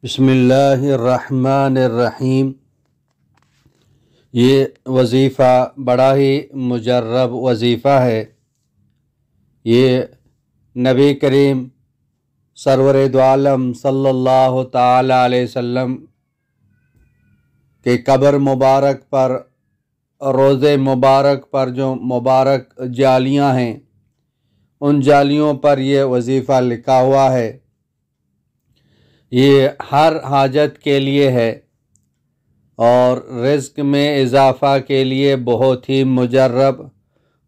बिस्मिल्लाहिर्रहमानिर्रहीम। ये वज़ीफ़ा बड़ा ही मुजर्रब वज़ीफ़ा है। ये नबी करीम सरवर दो आलम सल्लल्लाहु ताला अलैहि वसल्लम के कब्र मुबारक पर, रोज़े मुबारक पर जो मुबारक जालियाँ हैं, उन जालियों पर यह वज़ीफ़ा लिखा हुआ है। ये हर हाजत के लिए है और रिज़्क में इजाफ़ा के लिए बहुत ही मुजर्रब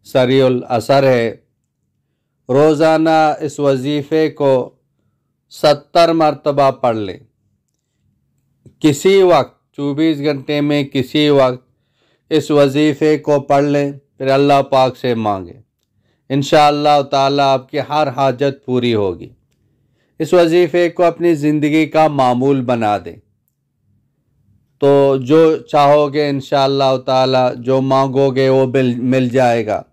सरीउल असर है। रोज़ाना इस वज़ीफ़े को 70 मरतबा पढ़ लें। किसी वक्त 24 घंटे में किसी वक्त इस वज़ीफ़े को पढ़ लें, फिर अल्लाह पाक से मांगें। इंशाअल्लाह ताला आपकी हर हाजत पूरी होगी। इस वज़ीफ़े को अपनी ज़िंदगी का मामूल बना दें तो जो चाहोगे इंशाअल्लाह ताला, जो मांगोगे वो मिल जाएगा।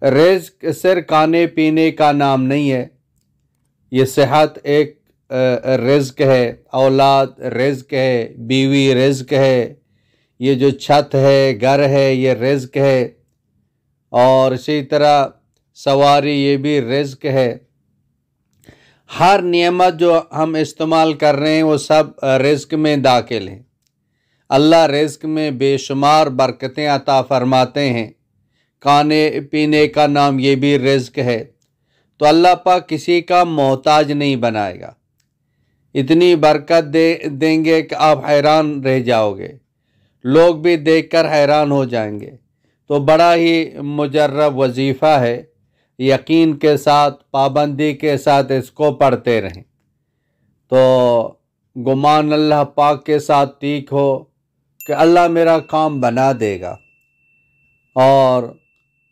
रिज़्क सिर्फ खाने पीने का नाम नहीं है, ये सेहत एक रिज़्क है, औलाद रिज़्क है, बीवी रिज़्क है, ये जो छत है, घर है, ये रिज़्क है, और इसी तरह सवारी ये भी रिज़्क है। हर नेमत जो हम इस्तेमाल कर रहे हैं वो सब रिज़्क में दाखिल हैं। अल्लाह रिज़्क में बेशुमार बरकतें अता फरमाते हैं। खाने पीने का नाम ये भी रिज़्क है। तो अल्लाह पाक किसी का मोहताज नहीं बनाएगा। इतनी बरकत देंगे कि आप हैरान रह जाओगे, लोग भी देखकर हैरान हो जाएंगे। तो बड़ा ही मुजर्रब वज़ीफ़ा है। यकीन के साथ, पाबंदी के साथ इसको पढ़ते रहें तो गुमान अल्लाह पाक के साथ ठीक हो कि अल्लाह मेरा काम बना देगा। और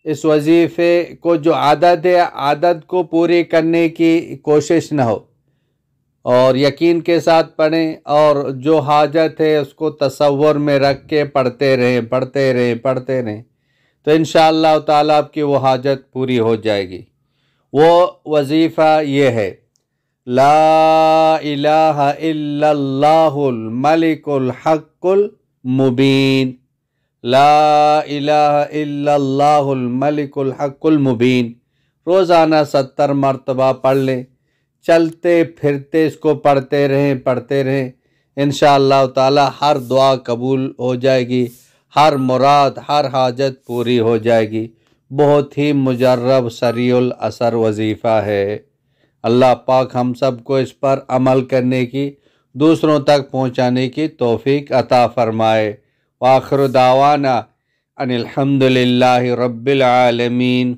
इस वज़ीफ़े को जो आदत है, आदत को पूरी करने की कोशिश न हो और यकीन के साथ पढ़ें, और जो हाजत है उसको तसव्वुर में रख के पढ़ते रहें तो इंशाअल्लाह ताला आपकी वो हाजत पूरी हो जाएगी। वो वज़ीफ़ा ये है, ला इलाहा इल्लल्लाहुल मलिकुल हक़्क़ुल मुबीन। ला इलाहा इल्लल्लाहुल मलिकुल हक़्क़ुल मुबीन। रोज़ाना 70 मरतबा पढ़ लें। चलते फिरते इसको पढ़ते रहें इंशाअल्लाह ताला हर दुआ कबूल हो जाएगी, हर मुराद, हर हाजत पूरी हो जाएगी। बहुत ही मुजर्रब सरीउल असर वज़ीफ़ा है। अल्लाह पाक हम सब को इस पर अमल करने की, दूसरों तक पहुँचाने की तौफ़ीक अता फ़रमाए। व आखिर दावाना अनिल हम्दुलिल्लाहि रब्बिल आलमीन।